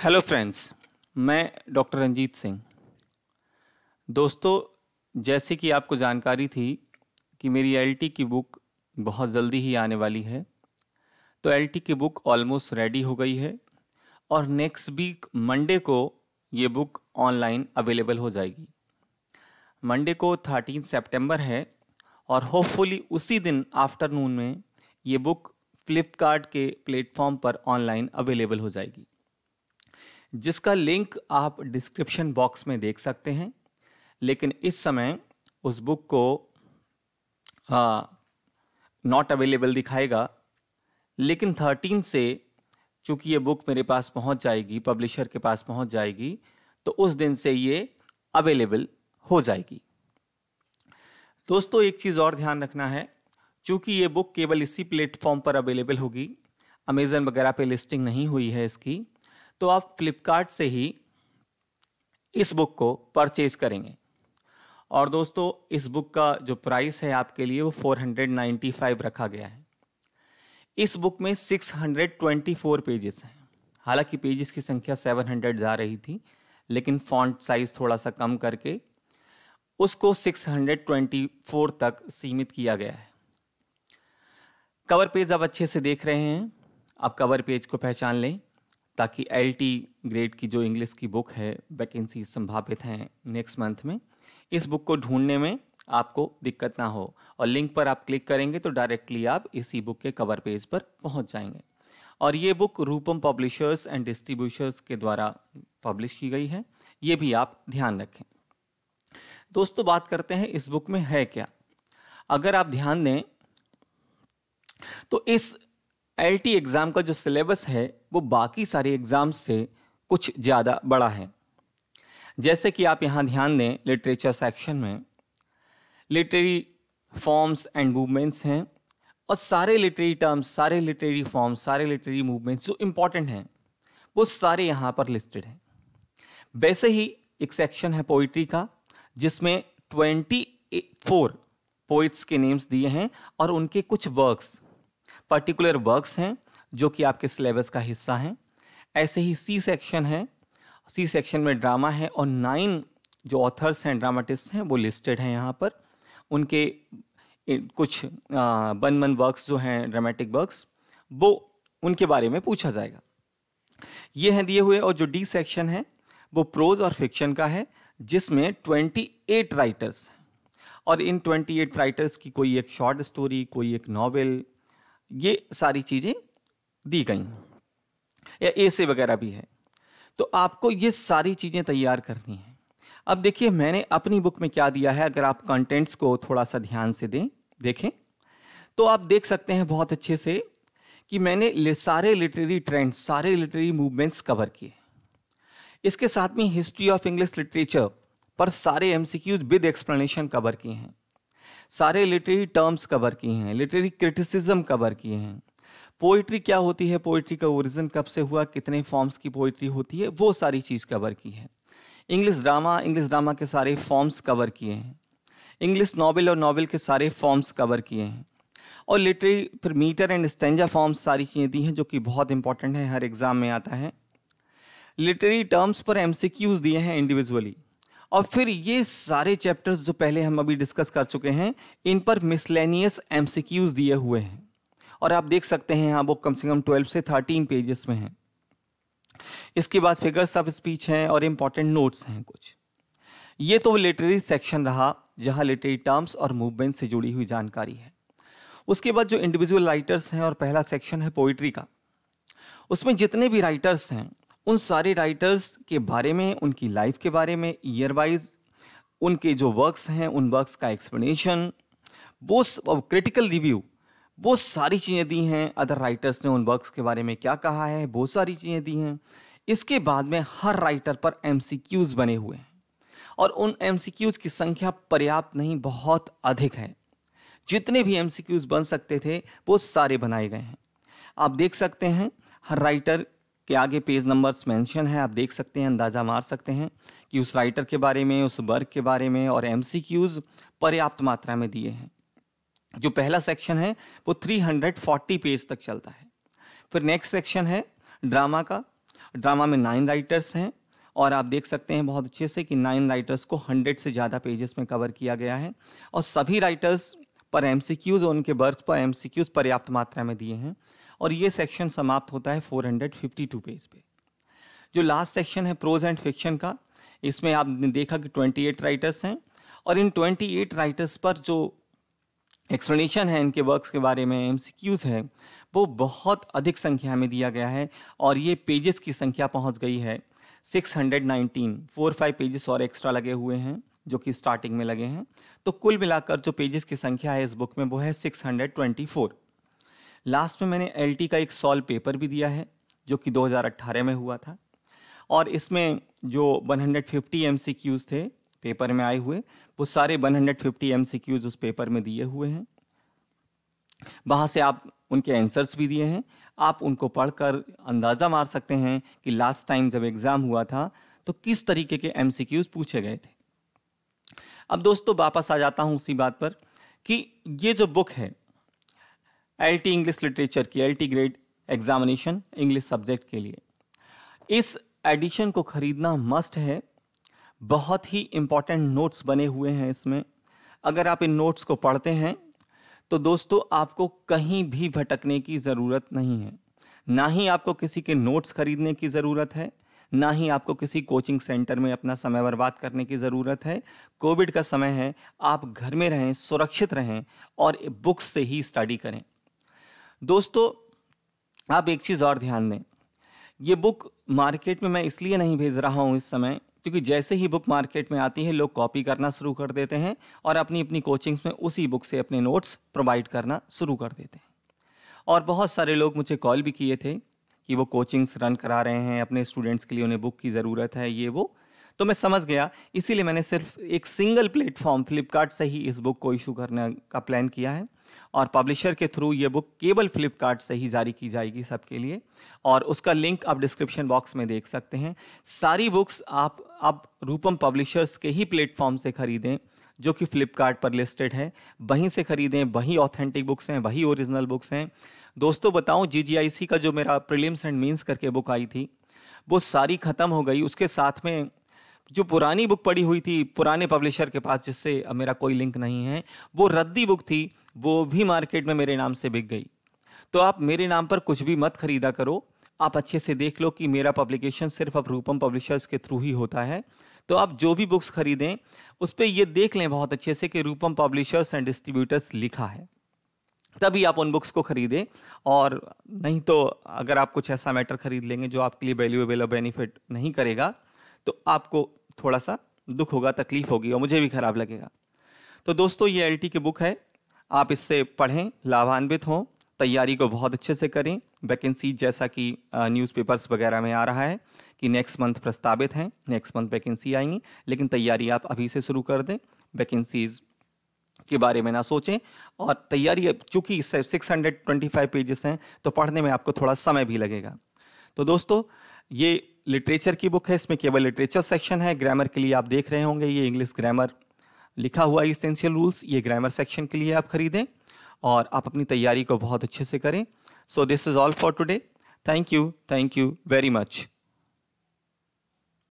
Hello friends, मैं doctor Ranjit Singh. दोस्तों, जैसे कि आपको जानकारी थी कि मेरी एलटी की बुक बहुत जल्दी ही आने वाली है, तो एलटी की बुक ऑलमोस्ट रेडी हो गई है और नेक्स्ट वीक मंडे को ये बुक ऑनलाइन अवेलेबल हो जाएगी। मंडे को 13 सितंबर है और होपफुली उसी दिन आफ्टरनून में ये बुक फ्लिपकार्ट के प्लेटफॉर्म पर ऑनलाइन अवेलेबल हो जाएगी, जिसका लिंक आप डिस्क्रिप्शन बॉक्स में देख सकते हैं। लेकिन इस समय उस बुक को नॉट अवेलेबल दिखाएगा, लेकिन 13 से चूंकि ये बुक मेरे पास पहुंच जाएगी, पब्लिशर के पास पहुंच जाएगी, तो उस दिन से ये अवेलेबल हो जाएगी। दोस्तों, एक चीज़ और ध्यान रखना है, चूंकि ये बुक केवल इसी प्लेटफॉर्म पर अवेलेबल होगी, अमेजन वगैरह पे लिस्टिंग नहीं हुई है इसकी, तो आप फ्लिपकार्ट से ही इस बुक को परचेज करेंगे। और दोस्तों, इस बुक का जो प्राइस है आपके लिए वो 495 रखा गया है। इस बुक में 624 पेजेस हैं। हालांकि पेजेस की संख्या 700 जा रही थी, लेकिन फॉन्ट साइज थोड़ा सा कम करके उसको 624 तक सीमित किया गया है। कवर पेज आप अच्छे से देख रहे हैं, आप कवर पेज को पहचान लें ताकि एलटी ग्रेड की जो इंग्लिश की बुक है, वैकेंसी संभावित हैं नेक्स्ट मंथ में, इस बुक को ढूंढने में आपको दिक्कत ना हो। और लिंक पर आप क्लिक करेंगे तो डायरेक्टली आप इसी बुक के कवर पेज पर पहुंच जाएंगे। और ये book Rupam publishers and distributors के द्वारा पब्लिश की गई है, ये भी आप ध्यान रखें। दोस्तों, बात करते हैं इस बुक में है क्या। अगर आप ध्यान दें तो इस एलटी एग्जाम का जो सिलेबस है वो बाकी सारे एग्जाम से कुछ ज़्यादा बड़ा है। जैसे कि आप यहाँ ध्यान दें, लिटरेचर सेक्शन में लिटरेरी फॉर्म्स एंड मूवमेंट्स हैं और सारे लिटरेरी टर्म्स, सारे लिटरेरी फॉर्म्स, सारे लिटरेरी मूवमेंट्स जो इंपॉर्टेंट हैं वो सारे यहाँ पर लिस्टेड हैं। वैसे ही एक सेक्शन है पोइट्री का, जिसमें 24 पोइट्स के नेम्स दिए हैं और उनके कुछ वर्क्स, पर्टिकुलर वर्क्स हैं जो कि आपके सिलेबस का हिस्सा हैं। ऐसे ही सी सेक्शन है, सी सेक्शन में ड्रामा है और 9 जो ऑथर्स हैं, ड्रामाटिस्ट हैं, वो लिस्टेड हैं यहाँ पर। उनके कुछ वन वर्क्स जो हैं, ड्रामेटिक वर्क्स, वो उनके बारे में पूछा जाएगा, ये हैं दिए हुए। और जो डी सेक्शन है वो प्रोज और फिक्शन का है, जिसमें 28 राइटर्स हैं और इन 28 राइटर्स की कोई एक शॉर्ट स्टोरी, कोई एक नॉवेल, ये सारी चीजें दी गई हैं, या ऐसे वगैरह भी है। तो आपको ये सारी चीजें तैयार करनी है। अब देखिए मैंने अपनी बुक में क्या दिया है। अगर आप कंटेंट्स को थोड़ा सा ध्यान से देखें तो आप देख सकते हैं बहुत अच्छे से कि मैंने सारे लिटरेरी ट्रेंड्स, सारे लिटरेरी मूवमेंट्स कवर किए। इसके साथ में हिस्ट्री ऑफ इंग्लिश लिटरेचर पर सारे एमसीक्यूज विद एक्सप्लेनेशन कवर किए हैं, सारे लिटरेरी टर्म्स कवर किए हैं, लिटरेरी क्रिटिसिज्म कवर किए हैं, पोइट्री क्या होती है, पोइट्री का ओरिजिन कब से हुआ, कितने फॉर्म्स की पोइट्री होती है, वो सारी चीज़ कवर की है। इंग्लिश ड्रामा के सारे फॉर्म्स कवर किए हैं, इंग्लिश नॉवेल और नॉवेल के सारे फॉर्म्स कवर किए हैं, और लिटरेरी फिर मीटर एंड स्टेंजा फॉर्म्स सारी चीज़ें दी हैं जो कि बहुत इंपॉर्टेंट है, हर एग्जाम में आता है। लिटरेरी टर्म्स पर एमसीक्यूज दिए हैं इंडिविजुअली, और फिर ये सारे चैप्टर्स जो पहले हम अभी डिस्कस कर चुके हैं, इन पर मिसलेनियस एमसीक्यूज दिए हुए हैं। और आप देख सकते हैं यहाँ वो कम से कम 12 से 13 पेजेस में हैं। इसके बाद फिगर्स ऑफ स्पीच हैं और इंपॉर्टेंट नोट्स हैं कुछ। ये तो लिटरेरी सेक्शन रहा जहाँ लिटरेरी टर्म्स और मूवमेंट से जुड़ी हुई जानकारी है। उसके बाद जो इंडिविजुअल राइटर्स हैं और पहला सेक्शन है पोइट्री का, उसमें जितने भी राइटर्स हैं उन सारे राइटर्स के बारे में, उनकी लाइफ के बारे में, ईयर वाइज उनके जो वर्क्स हैं उन वर्क्स का एक्सप्लेनेशन, वो क्रिटिकल रिव्यू, वो सारी चीज़ें दी हैं। अदर राइटर्स ने उन वर्क्स के बारे में क्या कहा है, वो सारी चीज़ें दी हैं। इसके बाद में हर राइटर पर एमसीक्यूज बने हुए हैं और उन एमसीक्यूज की संख्या पर्याप्त नहीं, बहुत अधिक है। जितने भी एमसीक्यूज बन सकते थे वो सारे बनाए गए हैं। आप देख सकते हैं हर राइटर के आगे पेज नंबर्स मेंशन है, आप देख सकते हैं, अंदाजा मार सकते हैं कि उस राइटर के बारे में, उस वर्क के बारे में, और एमसीक्यूज पर्याप्त मात्रा में दिए हैं। जो पहला सेक्शन है वो 340 पेज तक चलता है। फिर नेक्स्ट सेक्शन है ड्रामा का, ड्रामा में 9 राइटर्स हैं और आप देख सकते हैं बहुत अच्छे से कि 9 राइटर्स को 100 से ज़्यादा पेजेस में कवर किया गया है और सभी राइटर्स पर एमसीक्यूज और उनके बर्थ पर एमसीक्यूज पर्याप्त मात्रा में दिए हैं और ये सेक्शन समाप्त होता है 452 पेज पे। जो लास्ट सेक्शन है प्रोज एंड फिक्शन का, इसमें आपने देखा कि 28 राइटर्स हैं और इन 28 राइटर्स पर जो एक्सप्लेनेशन है इनके वर्क्स के बारे में, एमसीक्यूज है, वो बहुत अधिक संख्या में दिया गया है और ये पेजेस की संख्या पहुंच गई है 619। 4-5 पेजेस और एक्स्ट्रा लगे हुए हैं जो कि स्टार्टिंग में लगे हैं, तो कुल मिलाकर जो पेजेस की संख्या है इस बुक में वो है 624। लास्ट में मैंने एलटी का एक सॉल्व पेपर भी दिया है जो कि 2018 में हुआ था और इसमें जो 150 एमसीक्यूज थे पेपर में आए हुए, वो सारे 150 एमसीक्यूज उस पेपर में दिए हुए हैं। वहाँ से आप उनके आंसर्स भी दिए हैं, आप उनको पढ़कर अंदाज़ा मार सकते हैं कि लास्ट टाइम जब एग्ज़ाम हुआ था तो किस तरीके के एमसीक्यूज पूछे गए थे। अब दोस्तों वापस आ जाता हूँ उसी बात पर कि ये जो बुक है एलटी इंग्लिश लिटरेचर की, LT grade examination English subject के लिए, इस एडिशन को खरीदना मस्ट है। बहुत ही इम्पॉर्टेंट नोट्स बने हुए हैं इसमें। अगर आप इन नोट्स को पढ़ते हैं तो दोस्तों आपको कहीं भी भटकने की ज़रूरत नहीं है, ना ही आपको किसी के नोट्स खरीदने की ज़रूरत है, ना ही आपको किसी कोचिंग सेंटर में अपना समय बर्बाद करने की ज़रूरत है। कोविड का समय है, आप घर में रहें, सुरक्षित रहें और बुक्स से ही स्टडी करें। दोस्तों आप एक चीज़ और ध्यान दें, ये बुक मार्केट में मैं इसलिए नहीं भेज रहा हूँ इस समय क्योंकि जैसे ही बुक मार्केट में आती है लोग कॉपी करना शुरू कर देते हैं और अपनी अपनी कोचिंग्स में उसी बुक से अपने नोट्स प्रोवाइड करना शुरू कर देते हैं। और बहुत सारे लोग मुझे कॉल भी किए थे कि वो कोचिंग्स रन करा रहे हैं, अपने स्टूडेंट्स के लिए उन्हें बुक की ज़रूरत है, ये वो। तो मैं समझ गया, इसीलिए मैंने सिर्फ एक सिंगल प्लेटफॉर्म फ्लिपकार्ट से ही इस बुक को इशू करने का प्लान किया है और पब्लिशर के थ्रू ये बुक केवल फ्लिपकार्ट से ही जारी की जाएगी सबके लिए और उसका लिंक आप डिस्क्रिप्शन बॉक्स में देख सकते हैं। सारी बुक्स आप अब रूपम पब्लिशर्स के ही प्लेटफॉर्म से खरीदें जो कि फ्लिपकार्ट पर लिस्टेड है, वहीं से खरीदें, वही ऑथेंटिक बुक्स हैं, वही ओरिजिनल बुक्स हैं। दोस्तों बताऊं, जीजीआईसी का जो मेरा प्रीलिम्स एंड मेंस करके बुक आई थी वो सारी ख़त्म हो गई। उसके साथ में जो पुरानी बुक पड़ी हुई थी पुराने पब्लिशर के पास जिससे अब मेरा कोई लिंक नहीं है, वो रद्दी बुक थी, वो भी मार्केट में मेरे नाम से बिक गई। तो आप मेरे नाम पर कुछ भी मत खरीदा करो, आप अच्छे से देख लो कि मेरा पब्लिकेशन सिर्फ अब रूपम पब्लिशर्स के थ्रू ही होता है। तो आप जो भी बुक्स खरीदें उस पर ये देख लें बहुत अच्छे से कि रूपम पब्लिशर्स एंड डिस्ट्रीब्यूटर्स लिखा है, तभी आप उन बुक्स को खरीदें। और नहीं तो अगर आप कुछ ऐसा मैटर खरीद लेंगे जो आपके लिए वैल्यूएबल और बेनिफिट नहीं करेगा तो आपको थोड़ा सा दुख होगा, तकलीफ होगी और मुझे भी खराब लगेगा। तो दोस्तों ये एलटी की बुक है, आप इससे पढ़ें, लाभान्वित हों, तैयारी को बहुत अच्छे से करें। वैकेंसी जैसा कि न्यूज़पेपर्स वगैरह में आ रहा है कि नेक्स्ट मंथ प्रस्तावित हैं, नेक्स्ट मंथ वैकेंसी आएंगी, लेकिन तैयारी आप अभी से शुरू कर दें, वैकेंसीज के बारे में ना सोचें। और तैयारी चूँकि 625 पेजेस हैं तो पढ़ने में आपको थोड़ा समय भी लगेगा। तो दोस्तों ये लिटरेचर की बुक है, इसमें केवल लिटरेचर सेक्शन है। ग्रामर के लिए आप देख रहे होंगे ये इंग्लिश ग्रामर लिखा हुआ एसेंशियल रूल्स, ये ग्रामर सेक्शन के लिए आप खरीदें और आप अपनी तैयारी को बहुत अच्छे से करें। So this is all for today. Thank you very much.